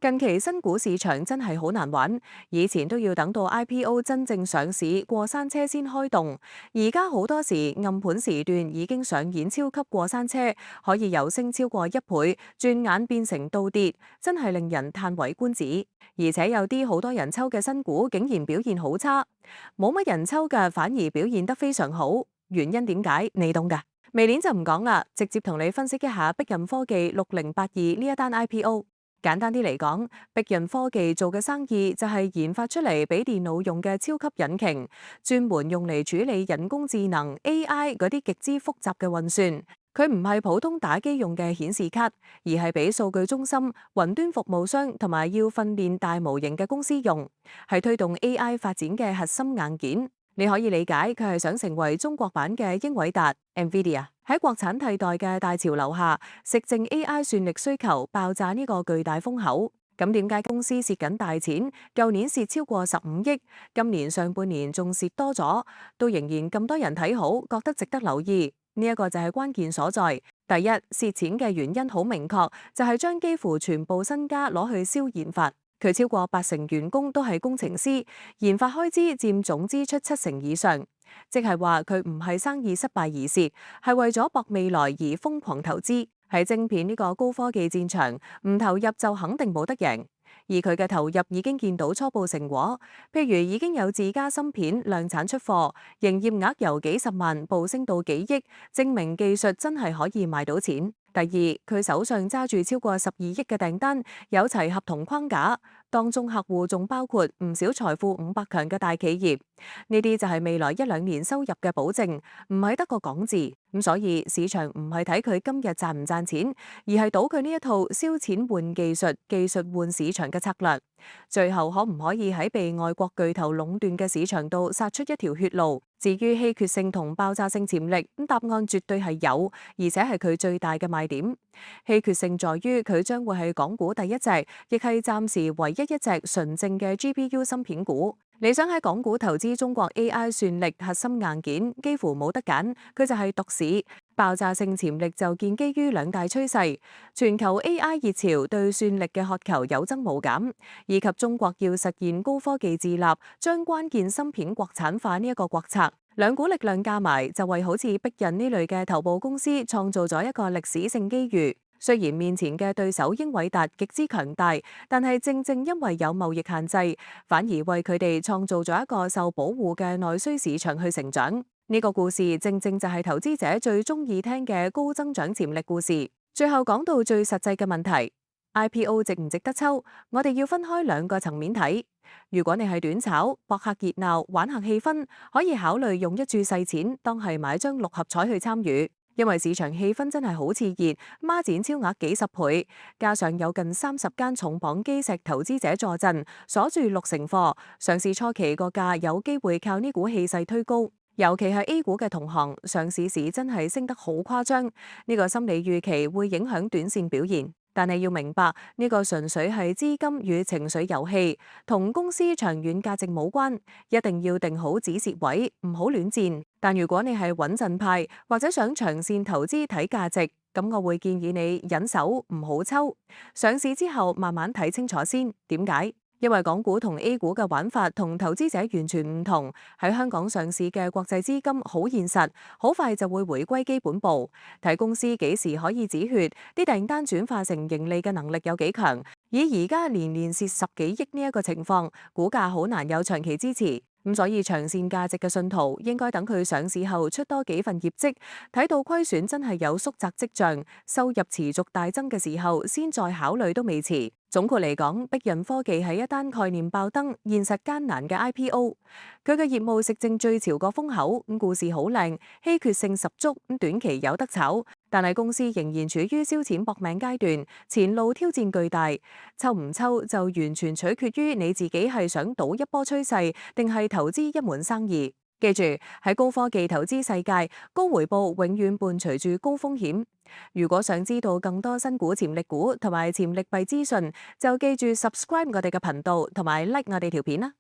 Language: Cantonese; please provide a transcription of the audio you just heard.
近期新股市場真係好難玩，以前都要等到 IPO 真正上市過山車先開動，而家好多時暗盤時段已經上演超級過山車，可以由升超過1倍，轉眼變成倒跌，真係令人嘆為觀止。而且有啲好多人抽嘅新股竟然表現好差，冇乜人抽嘅反而表現得非常好，原因點解？你懂㗎？微鏈就唔講啦，直接同你分析一下碧潤科技6082呢一單 IPO。簡單啲嚟講，碧潤科技做嘅生意就係研發出嚟俾電腦用嘅超級引擎，專門用嚟處理人工智能 AI 嗰啲極之複雜嘅運算。佢唔係普通打機用嘅顯示卡，而係俾數據中心、雲端服務商同埋要訓練大模型嘅公司用，係推動 AI 發展嘅核心硬件。你可以理解佢係想成為中國版嘅英偉達 （NVIDIA）。喺國產替代嘅大潮流下，食剩 AI 算力需求爆炸呢個巨大風口。咁點解公司蝕緊大錢？舊年蝕超過15億，今年上半年仲蝕多咗，都仍然咁多人睇好，覺得值得留意。呢一個就係關鍵所在。第一，蝕錢嘅原因好明確，就係將幾乎全部身家攞去燒研發。佢超過80%員工都係工程師，研發開支佔總支出70%以上，即係話佢唔係生意失敗而蝕，係為咗搏未來而瘋狂投資。喺晶片呢個高科技戰場，唔投入就肯定冇得贏。而佢嘅投入已經見到初步成果，譬如已經有自家芯片量產出貨，營業額由幾十萬暴升到幾億，證明技術真係可以賣到錢。第二，佢手上揸住超過12億嘅訂單，有齊合同框架，當中客戶仲包括唔少財富500強嘅大企業，呢啲就係未來1、2年收入嘅保證，唔係得個講字。咁所以市場唔係睇佢今日賺唔賺錢，而係賭佢呢一套燒錢換技術、技術換市場嘅策略，最後可唔可以喺被外國巨頭壟斷嘅市場度殺出一條血路？至於稀缺性同爆炸性潛力，咁答案絕對係有，而且係佢最大嘅賣點。稀缺性在於佢將會係港股第一隻，亦係暫時唯一一隻純正嘅 GPU 芯片股。你想喺港股投資中國 AI 算力核心硬件，幾乎冇得揀，佢就係獨市。爆炸性潛力就建基於兩大趨勢：全球 AI 熱潮對算力嘅渴求有增無減，以及中國要實現高科技自立，將關鍵芯片國產化呢一個國策。兩股力量加埋，就為好似碧潤呢類嘅頭部公司創造咗一個歷史性機遇。雖然面前嘅對手英偉達極之強大，但係正正因為有貿易限制，反而為佢哋創造咗一個受保護嘅內需市場去成長。呢個故事正正就係投資者最中意聽嘅高增長潛力故事。最後講到最實際嘅問題，IPO 值唔值得抽？我哋要分開兩個層面睇。如果你係短炒，博客熱鬧，玩下氣氛，可以考慮用一注細錢當係買張6合彩去參與。因為市場氣氛真係好熾熱，孖展超額幾十倍，加上有近30間重磅基石投資者坐鎮，鎖住60成貨，上市初期個價有機會靠呢股氣勢推高。尤其係 A 股嘅同行，上市時真係升得好誇張，呢個心理預期會影響短線表現。但係要明白，呢個純粹係資金與情緒遊戲，同公司長遠價值冇關。一定要定好止蝕位，唔好亂戰。但如果你係穩陣派，或者想長線投資睇價值，咁我會建議你忍手，唔好抽。上市之後慢慢睇清楚先。點解？因為港股同 A 股嘅玩法同投資者完全唔同，喺香港上市嘅國際資金好現實，好快就會回歸基本步，睇公司幾時可以止血，啲訂單轉化成盈利嘅能力有幾強。以而家年年蝕10幾億呢一個情況，股價好難有長期支持。咁所以長線價值嘅信徒應該等佢上市後出多幾份業績，睇到虧損真係有縮窄跡象，收入持續大增嘅時候，先再考慮都未遲。總括嚟講，碧潤科技係一單概念爆燈、現實艱難嘅 IPO。佢嘅業務食正最潮個風口，故事好靚，稀缺性十足，短期有得炒。但係公司仍然處於燒錢搏命階段，前路挑戰巨大，抽唔抽就完全取決於你自己係想賭一波趨勢，定係投資一門生意。記住，喺高科技投資世界，高回報永遠伴隨住高風險。如果想知道更多新股潛力股同埋潛力幣資訊，就記住 subscribe 我哋嘅頻道同埋 like 我哋條片啦。